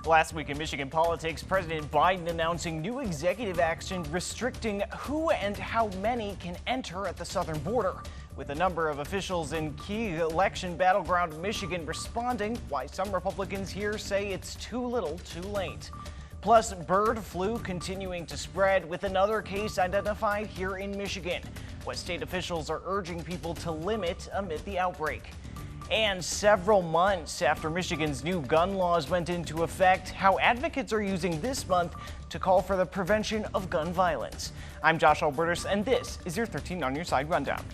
Last week in Michigan politics, President Biden announcing new executive action restricting who and how many can enter at the southern border. With a number of officials in key election battleground Michigan responding, why some Republicans here say it's too little too late. Plus, bird flu continuing to spread with another case identified here in Michigan. What state officials are urging people to limit amid the outbreak. And several months after Michigan's new gun laws went into effect, how advocates are using this month to call for the prevention of gun violence. I'm Josh Alburtus, and this is your 13 on Your Side Rundown.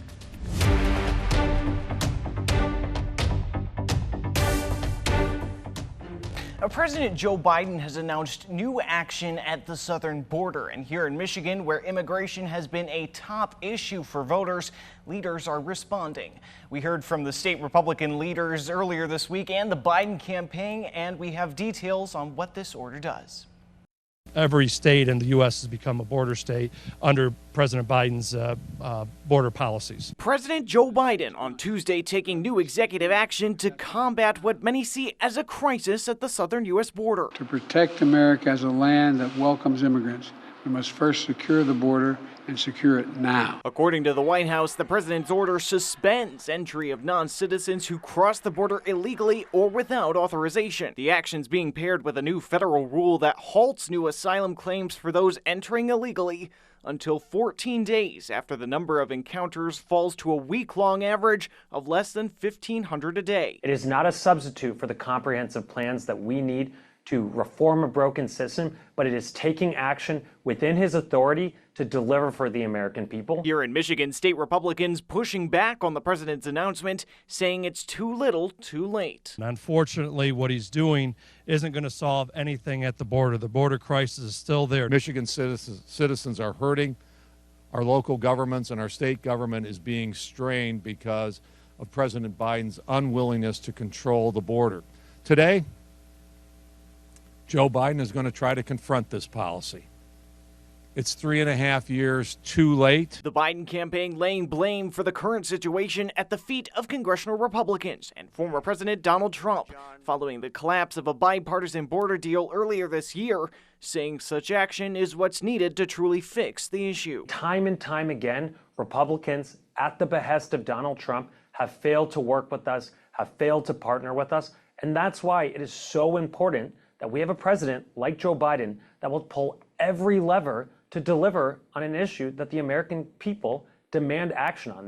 President Joe Biden has announced new action at the southern border. And here in Michigan, where immigration has been a top issue for voters, leaders are responding. We heard from the state Republican leaders earlier this week and the Biden campaign, and we have details on what this order does. Every state in the U.S. has become a border state under President Biden's border policies. President Joe Biden on Tuesday taking new executive action to combat what many see as a crisis at the southern U.S. border. To protect America as a land that welcomes immigrants, we must first secure the border and secure it now. According to the White House, the president's order suspends entry of non-citizens who cross the border illegally or without authorization. The action's being paired with a new federal rule that halts new asylum claims for those entering illegally until 14 days after the number of encounters falls to a week-long average of less than 1,500 a day. It is not a substitute for the comprehensive plans that we need to reform a broken system, but it is taking action within his authority to deliver for the American people. Here in Michigan, state Republicans pushing back on the president's announcement, saying it's too little, too late. And unfortunately, what he's doing isn't going to solve anything at the border. The border crisis is still there. Michigan citizens are hurting. Our local governments and our state government is being strained because of President Biden's unwillingness to control the border. Today, Joe Biden is going to try to confront this policy. It's 3.5 years too late. The Biden campaign laying blame for the current situation at the feet of congressional Republicans and former President Donald Trump, following the collapse of a bipartisan border deal earlier this year, saying such action is what's needed to truly fix the issue. Time and time again, Republicans, at the behest of Donald Trump, have failed to work with us, have failed to partner with us, and that's why it is so important that we have a president like Joe Biden that will pull every lever to deliver on an issue that the American people demand action on.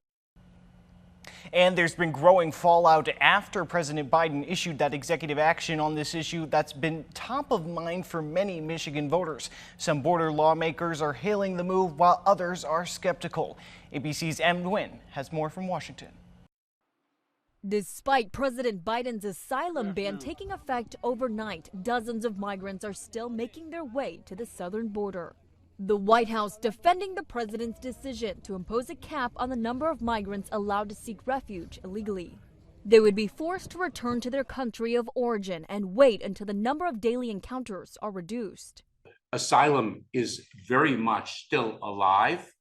And there's been growing fallout after President Biden issued that executive action on this issue that's been top of mind for many Michigan voters. Some border lawmakers are hailing the move while others are skeptical. ABC's Em Nguyen has more from Washington. Despite President Biden's asylum ban taking effect overnight, dozens of migrants are still making their way to the southern border. The White House defending the president's decision to impose a cap on the number of migrants allowed to seek refuge illegally. They would be forced to return to their country of origin and wait until the number of daily encounters are reduced. Asylum is very much still alive,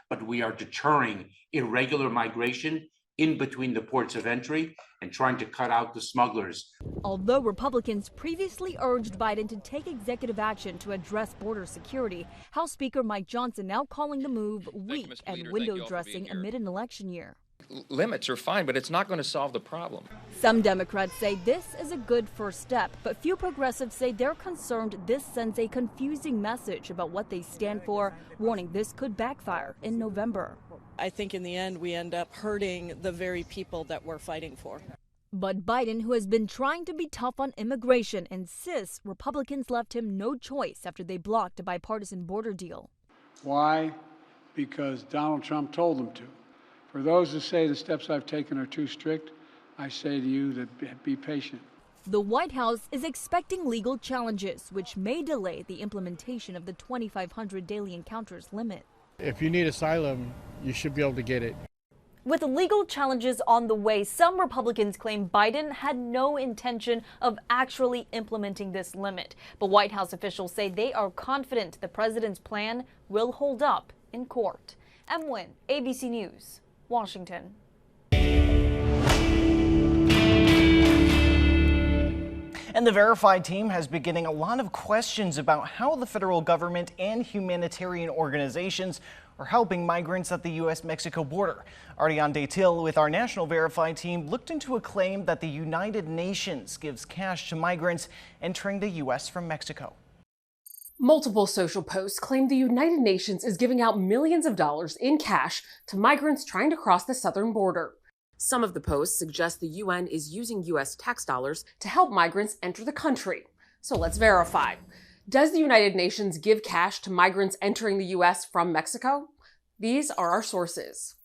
but we are deterring irregular migration in between the ports of entry and trying to cut out the smugglers. Although Republicans previously urged Biden to take executive action to address border security, House Speaker Mike Johnson now calling the move weak and window dressing amid an election year. Limits are fine, but it's not going to solve the problem. Some Democrats say this is a good first step, but few progressives say they're concerned this sends a confusing message about what they stand for, warning this could backfire in November. I think in the end we end up hurting the very people that we're fighting for. But Biden, who has been trying to be tough on immigration, insists Republicans left him no choice after they blocked a bipartisan border deal. Why? Because Donald Trump told them to. For those who say the steps I've taken are too strict, I say to you that be patient. The White House is expecting legal challenges, which may delay the implementation of the 2,500 daily encounters limit. If you need asylum, you should be able to get it. With legal challenges on the way, some Republicans claim Biden had no intention of actually implementing this limit. But White House officials say they are confident the president's plan will hold up in court. Em Nguyen, ABC News, Washington. And the Verified team has been getting a lot of questions about how the federal government and humanitarian organizations are helping migrants at the U.S.-Mexico border. Ariane Detil with our National Verified team looked into a claim that the United Nations gives cash to migrants entering the U.S. from Mexico. Multiple social posts claim the United Nations is giving out millions of dollars in cash to migrants trying to cross the southern border. Some of the posts suggest the UN is using U.S. tax dollars to help migrants enter the country. So let's verify. Does the United Nations give cash to migrants entering the U.S. from Mexico? These are our sources.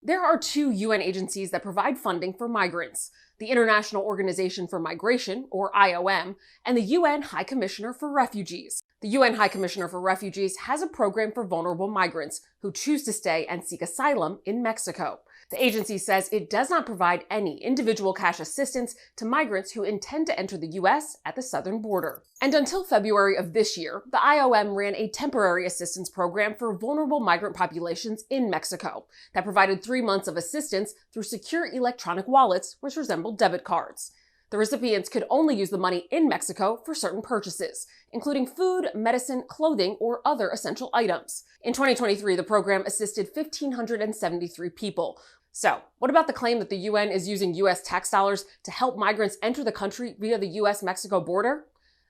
There are two UN agencies that provide funding for migrants: the International Organization for Migration, or IOM, and the UN High Commissioner for Refugees. The UN High Commissioner for Refugees has a program for vulnerable migrants who choose to stay and seek asylum in Mexico. The agency says it does not provide any individual cash assistance to migrants who intend to enter the U.S. at the southern border. And until February of this year, the IOM ran a temporary assistance program for vulnerable migrant populations in Mexico that provided 3 months of assistance through secure electronic wallets, which resembled debit cards. The recipients could only use the money in Mexico for certain purchases, including food, medicine, clothing, or other essential items. In 2023, the program assisted 1,573 people. So, what about the claim that the UN is using U.S. tax dollars to help migrants enter the country via the U.S.-Mexico border?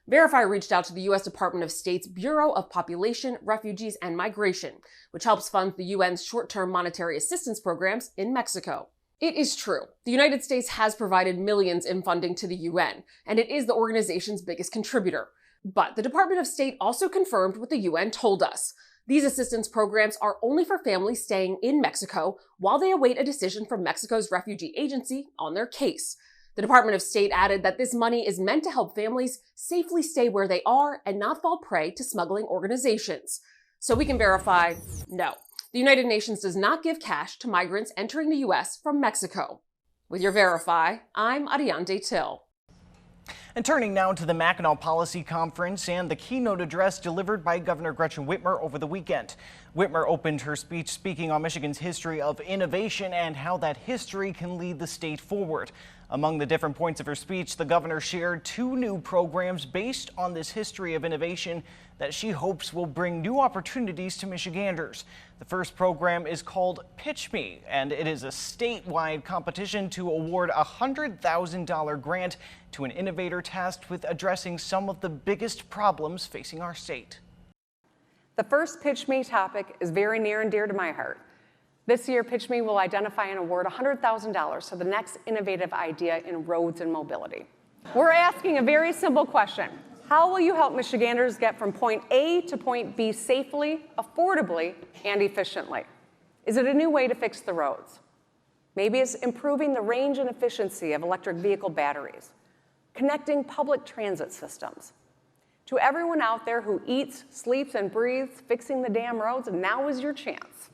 Verify reached out to the U.S. Department of State's Bureau of Population, Refugees, and Migration, which helps fund the UN's short-term monetary assistance programs in Mexico. It is true. The United States has provided millions in funding to the UN, and it is the organization's biggest contributor. But the Department of State also confirmed what the UN told us. These assistance programs are only for families staying in Mexico while they await a decision from Mexico's refugee agency on their case. The Department of State added that this money is meant to help families safely stay where they are and not fall prey to smuggling organizations. So we can verify, no. The United Nations does not give cash to migrants entering the U.S. from Mexico. With your Verify, I'm Ariane Detil. And turning now to the Mackinac Policy Conference and the keynote address delivered by Governor Gretchen Whitmer over the weekend. Whitmer opened her speech speaking on Michigan's history of innovation and how that history can lead the state forward. Among the different points of her speech, the governor shared 2 new programs based on this history of innovation that she hopes will bring new opportunities to Michiganders. The first program is called Pitch Me, and it is a statewide competition to award a $100,000 grant to an innovator tasked with addressing some of the biggest problems facing our state. The first Pitch Me topic is very near and dear to my heart. This year, Pitch Me will identify and award $100,000 to the next innovative idea in roads and mobility. We're asking a very simple question. How will you help Michiganders get from point A to point B safely, affordably, and efficiently? Is it a new way to fix the roads? Maybe it's improving the range and efficiency of electric vehicle batteries, connecting public transit systems. To everyone out there who eats, sleeps, and breathes fixing the damn roads, now is your chance.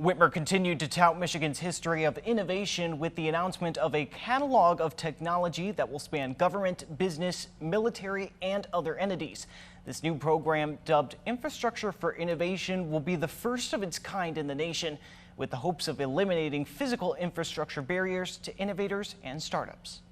Whitmer continued to tout Michigan's history of innovation with the announcement of a catalog of technology that will span government, business, military, and other entities. This new program, dubbed Infrastructure for Innovation, will be the first of its kind in the nation, with the hopes of eliminating physical infrastructure barriers to innovators and startups.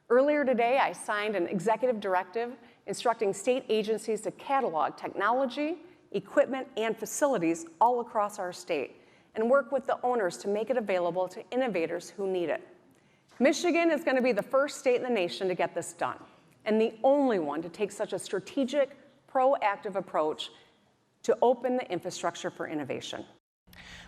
Earlier today, I signed an executive directive instructing state agencies to catalog technology, equipment, and facilities all across our state, and work with the owners to make it available to innovators who need it. Michigan is going to be the first state in the nation to get this done, and the only one to take such a strategic, proactive approach to open the infrastructure for innovation.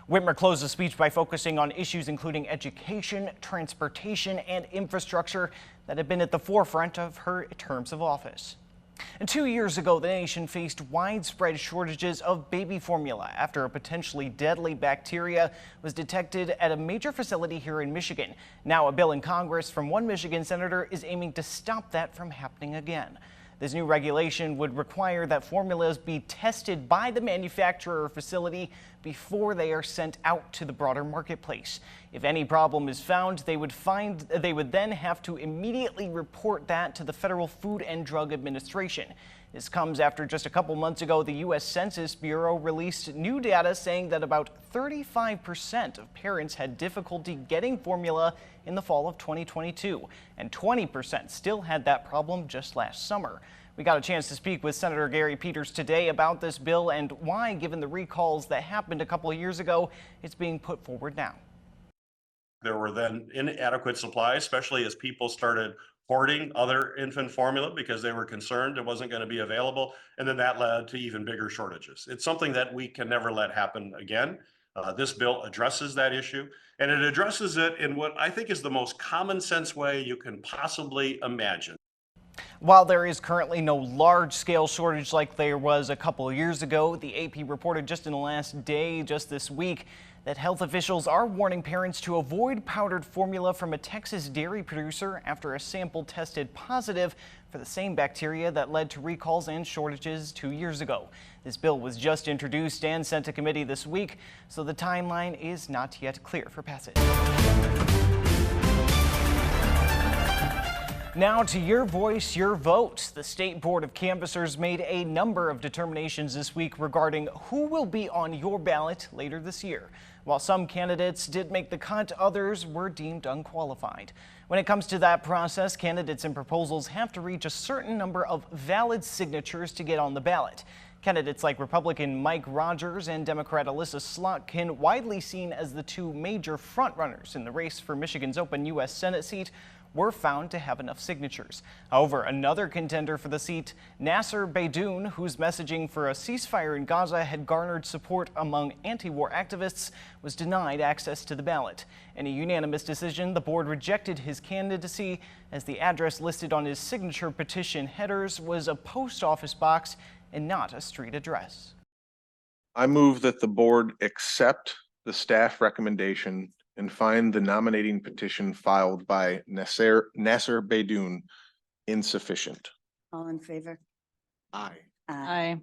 Whitmer closed the speech by focusing on issues including education, transportation, and infrastructure that have been at the forefront of her terms of office. And 2 years ago, the nation faced widespread shortages of baby formula after a potentially deadly bacteria was detected at a major facility here in Michigan. Now, a bill in Congress from one Michigan senator is aiming to stop that from happening again. This new regulation would require that formulas be tested by the manufacturer or facility before they are sent out to the broader marketplace. If any problem is found, they would then have to immediately report that to the Federal Food and Drug Administration. This comes after just a couple months ago, the U.S. Census Bureau released new data saying that about 35% of parents had difficulty getting formula in the fall of 2022, and 20% still had that problem just last summer. We got a chance to speak with Senator Gary Peters today about this bill and why, given the recalls that happened a couple of years ago, it's being put forward now. There were then inadequate supplies, especially as people started hoarding other infant formula because they were concerned it wasn't going to be available. And then that led to even bigger shortages. It's something that we can never let happen again. This bill addresses that issue, and it addresses it in what I think is the most common sense way you can possibly imagine. While there is currently no large-scale shortage like there was a couple of years ago, the AP reported just in the last day, just this week, that health officials are warning parents to avoid powdered formula from a Texas dairy producer after a sample tested positive for the same bacteria that led to recalls and shortages 2 years ago. This bill was just introduced and sent to committee this week, so the timeline is not yet clear for passage. Now to your voice, your vote. The State Board of Canvassers made a number of determinations this week regarding who will be on your ballot later this year. While some candidates did make the cut, others were deemed unqualified. When it comes to that process, candidates and proposals have to reach a certain number of valid signatures to get on the ballot. Candidates like Republican Mike Rogers and Democrat Alyssa Slotkin, widely seen as the two major frontrunners in the race for Michigan's open U.S. Senate seat, were found to have enough signatures. However, another contender for the seat, Nasser Beydoun, whose messaging for a ceasefire in Gaza had garnered support among anti-war activists, was denied access to the ballot. In a unanimous decision, the board rejected his candidacy as the address listed on his signature petition headers was a post office box and not a street address. I move that the board accept the staff recommendation and find the nominating petition filed by Nasser Beydoun insufficient. All in favor? Aye. Aye.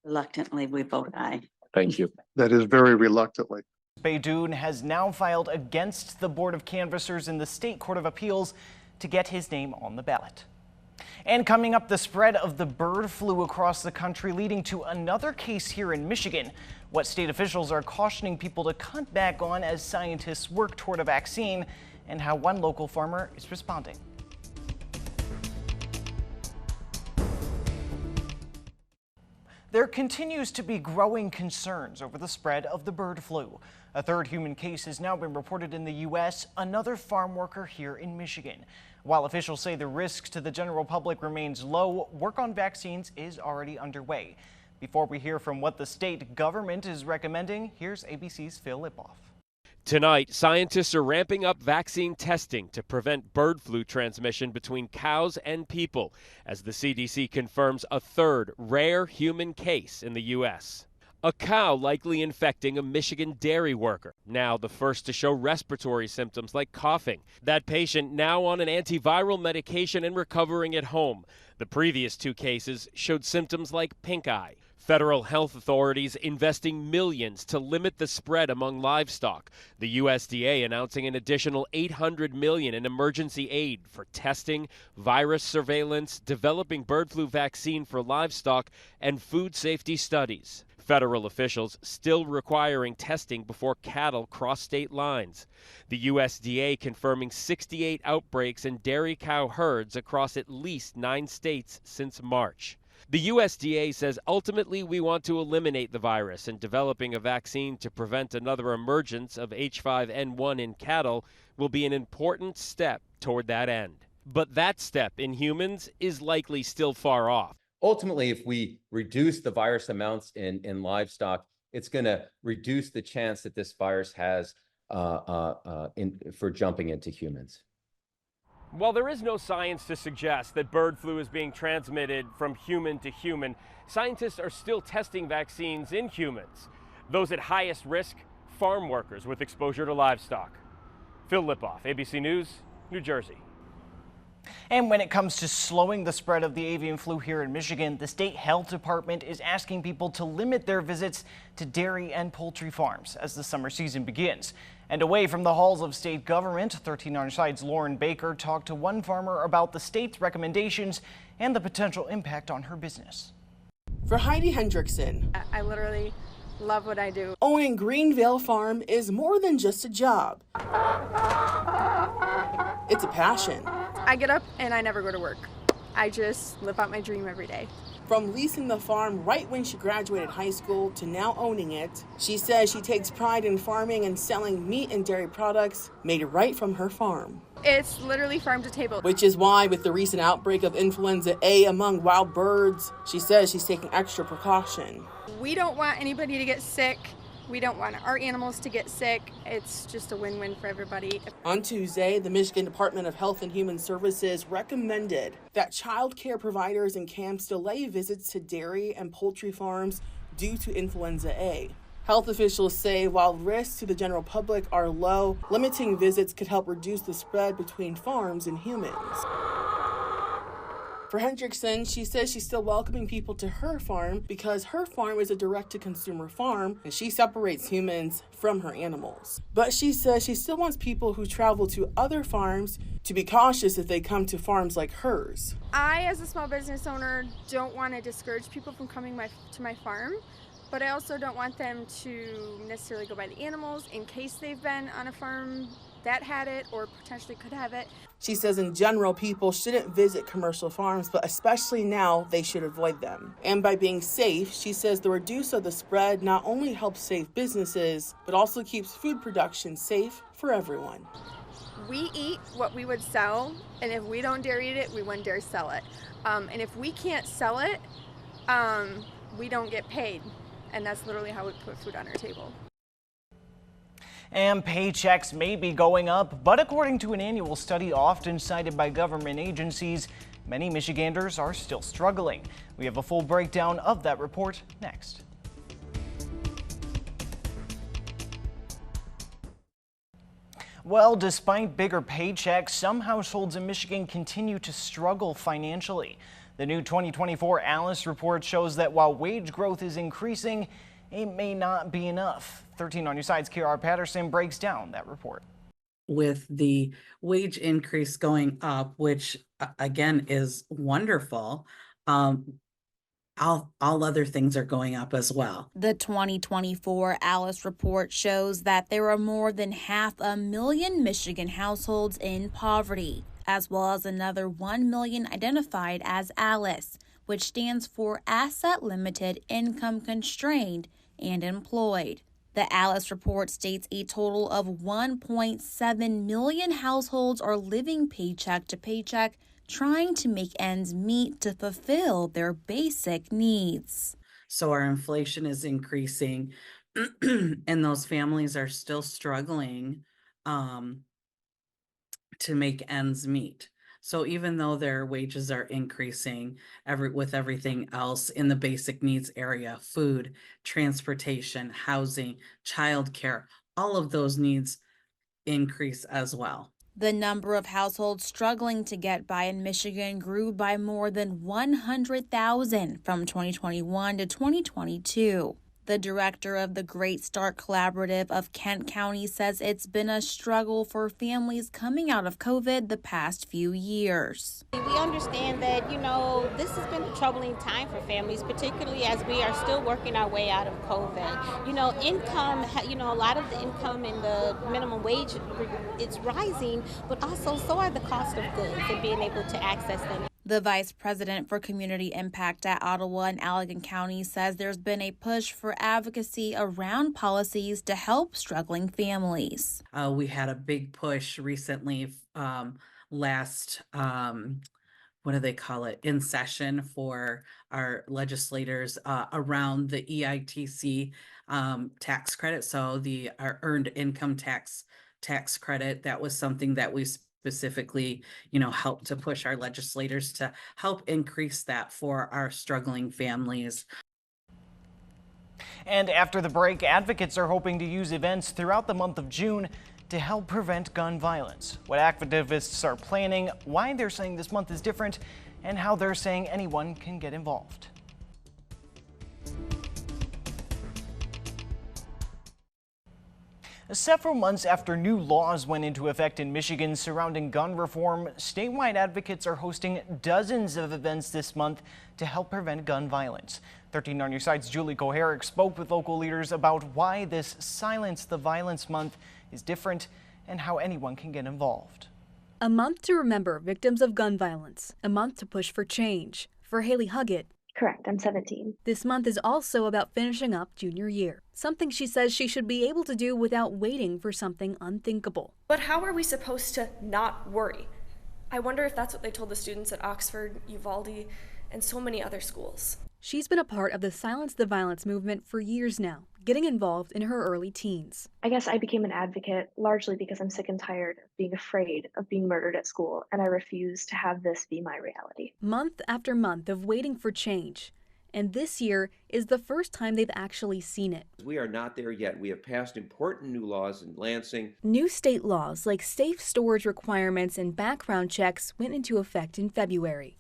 Reluctantly, we vote aye. Thank you. That is very reluctantly. Beydoun has now filed against the Board of Canvassers in the State Court of Appeals to get his name on the ballot. And coming up, the spread of the bird flu across the country, leading to another case here in Michigan. What state officials are cautioning people to cut back on as scientists work toward a vaccine, and how one local farmer is responding. There continues to be growing concerns over the spread of the bird flu. A third human case has now been reported in the U.S., another farm worker here in Michigan. While officials say the risk to the general public remains low, work on vaccines is already underway. Before we hear from what the state government is recommending, here's ABC's Phil Lipoff. Tonight, scientists are ramping up vaccine testing to prevent bird flu transmission between cows and people, as the CDC confirms a third rare human case in the U.S. A cow likely infecting a Michigan dairy worker, now the first to show respiratory symptoms like coughing. That patient now on an antiviral medication and recovering at home. The previous two cases showed symptoms like pink eye. Federal health authorities investing millions to limit the spread among livestock. The USDA announcing an additional $800 million in emergency aid for testing, virus surveillance, developing bird flu vaccine for livestock, and food safety studies. Federal officials still requiring testing before cattle cross state lines. The USDA confirming 68 outbreaks in dairy cow herds across at least 9 states since March. The USDA says ultimately we want to eliminate the virus, and developing a vaccine to prevent another emergence of H5N1 in cattle will be an important step toward that end. But that step in humans is likely still far off. Ultimately, if we reduce the virus amounts in livestock, it's going to reduce the chance that this virus has for jumping into humans. While there is no science to suggest that bird flu is being transmitted from human to human, scientists are still testing vaccines in humans. Those at highest risk, farm workers with exposure to livestock. Phil Lipoff, ABC News, New Jersey. And when it comes to slowing the spread of the avian flu here in Michigan, the state health department is asking people to limit their visits to dairy and poultry farms as the summer season begins. And away from the halls of state government, 13 on your side's Lauren Baker talked to one farmer about the state's recommendations and the potential impact on her business. For Heidi Hendrickson, I literally love what I do. Owning Greenvale Farm is more than just a job. It's a passion. I get up and I never go to work. I just live out my dream every day. From leasing the farm right when she graduated high school to now owning it, she says she takes pride in farming and selling meat and dairy products made right from her farm. It's literally farm to table. Which is why, with the recent outbreak of influenza A among wild birds, she says she's taking extra precaution. We don't want anybody to get sick. We don't want our animals to get sick. It's just a win-win for everybody. On Tuesday, the Michigan Department of Health and Human Services recommended that child care providers and camps delay visits to dairy and poultry farms due to influenza A. Health officials say while risks to the general public are low, limiting visits could help reduce the spread between farms and humans. For Hendrickson, she says she's still welcoming people to her farm because her farm is a direct-to-consumer farm and she separates humans from her animals. But she says she still wants people who travel to other farms to be cautious if they come to farms like hers. I, as a small business owner, don't want to discourage people from coming to my farm, but I also don't want them to necessarily go by the animals in case they've been on a farm that had it or potentially could have it. She says in general, people shouldn't visit commercial farms, but especially now, they should avoid them. And by being safe, she says the reduce of the spread not only helps save businesses, but also keeps food production safe for everyone. We eat what we would sell, and if we don't dare eat it, we wouldn't dare sell it. And if we can't sell it, we don't get paid. And that's literally how we put food on our table. And paychecks may be going up, but according to an annual study often cited by government agencies, many Michiganders are still struggling. We have a full breakdown of that report next. Well, despite bigger paychecks, some households in Michigan continue to struggle financially. The new 2024 Alice report shows that while wage growth is increasing, it may not be enough. 13 on your side's KR Patterson breaks down that report. With the wage increase going up, which again is wonderful, all other things are going up as well. The 2024 Alice report shows that there are more than 500,000 Michigan households in poverty, as well as another 1 million identified as Alice, which stands for Asset Limited, Income Constrained, and Employed. The Alice report states a total of 1.7 million households are living paycheck to paycheck, trying to make ends meet to fulfill their basic needs. So our inflation is increasing, and those families are still struggling to make ends meet. So even though their wages are increasing with everything else in the basic needs area, food, transportation, housing, childcare, all of those needs increase as well. The number of households struggling to get by in Michigan grew by more than 100,000 from 2021 to 2022. The director of the Great Start Collaborative of Kent County says it's been a struggle for families coming out of COVID the past few years. We understand that, this has been a troubling time for families, particularly as we are still working our way out of COVID. Income, a lot of the income and the minimum wage, it's rising, but also so are the cost of goods and being able to access them. The vice president for community impact at Ottawa and Allegan County says there's been a push for advocacy around policies to help struggling families. We had a big push recently last, in session for our legislators around the EITC tax credit. So our earned income tax credit, that was something that we specifically, help to push our legislators to help increase that for our struggling families. And after the break, advocates are hoping to use events throughout the month of June to help prevent gun violence. What activists are planning, why they're saying this month is different, and how they're saying anyone can get involved. Several months after new laws went into effect in Michigan surrounding gun reform, statewide advocates are hosting dozens of events this month to help prevent gun violence. 13 on Your Side's Julie Koharic spoke with local leaders about why this Silence the Violence month is different and how anyone can get involved. A month to remember victims of gun violence, a month to push for change. For Haley Huggett, correct, I'm 17. This month is also about finishing up junior year, something she says she should be able to do without waiting for something unthinkable. But how are we supposed to not worry? I wonder if that's what they told the students at Oxford, Uvalde, and so many other schools. She's been a part of the Silence the Violence movement for years now, getting involved in her early teens. I guess I became an advocate largely because I'm sick and tired of being afraid of being murdered at school, and I refuse to have this be my reality. Month after month of waiting for change, and this year is the first time they've actually seen it. We are not there yet. We have passed important new laws in Lansing. New state laws like safe storage requirements and background checks went into effect in February.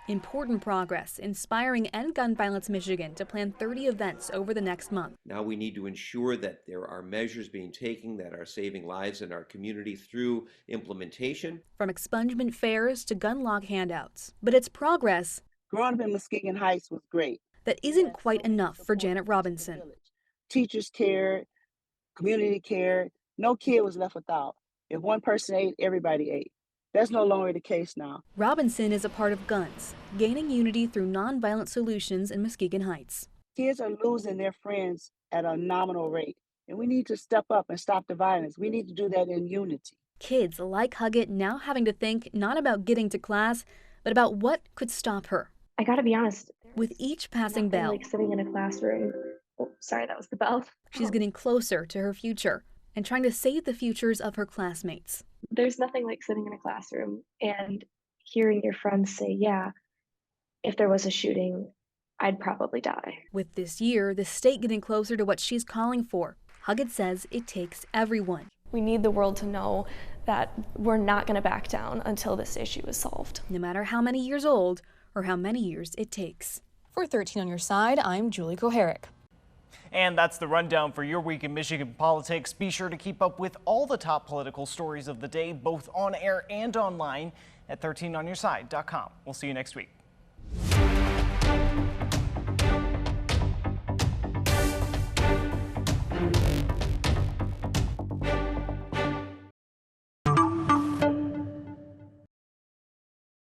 Important progress, inspiring End Gun Violence Michigan to plan 30 events over the next month. Now we need to ensure that there are measures being taken that are saving lives in our community through implementation. From expungement fairs to gun log handouts. But it's progress. Growing up in Muskegon Heights was great. That isn't quite enough for Janet Robinson. Teachers cared, community cared. No kid was left without. If one person ate, everybody ate. That's no longer the case now. Robinson is a part of Guns, gaining unity through nonviolent solutions in Muskegon Heights. Kids are losing their friends at a nominal rate, and we need to step up and stop the violence. We need to do that in unity. Kids like Huggett now having to think not about getting to class, but about what could stop her. I gotta be honest. With each passing bell, like sitting in a classroom. Oh, sorry, that was the bell. She's getting closer to her future and trying to save the futures of her classmates. There's nothing like sitting in a classroom and hearing your friends say, yeah, if there was a shooting, I'd probably die. With this year, the state getting closer to what she's calling for, Huggett says it takes everyone. We need the world to know that we're not going to back down until this issue is solved. No matter how many years old or how many years it takes. For 13 on Your Side, I'm Julie Koharic. And that's the rundown for your week in Michigan politics. Be sure to keep up with all the top political stories of the day, both on air and online at 13onyourside.com. We'll see you next week.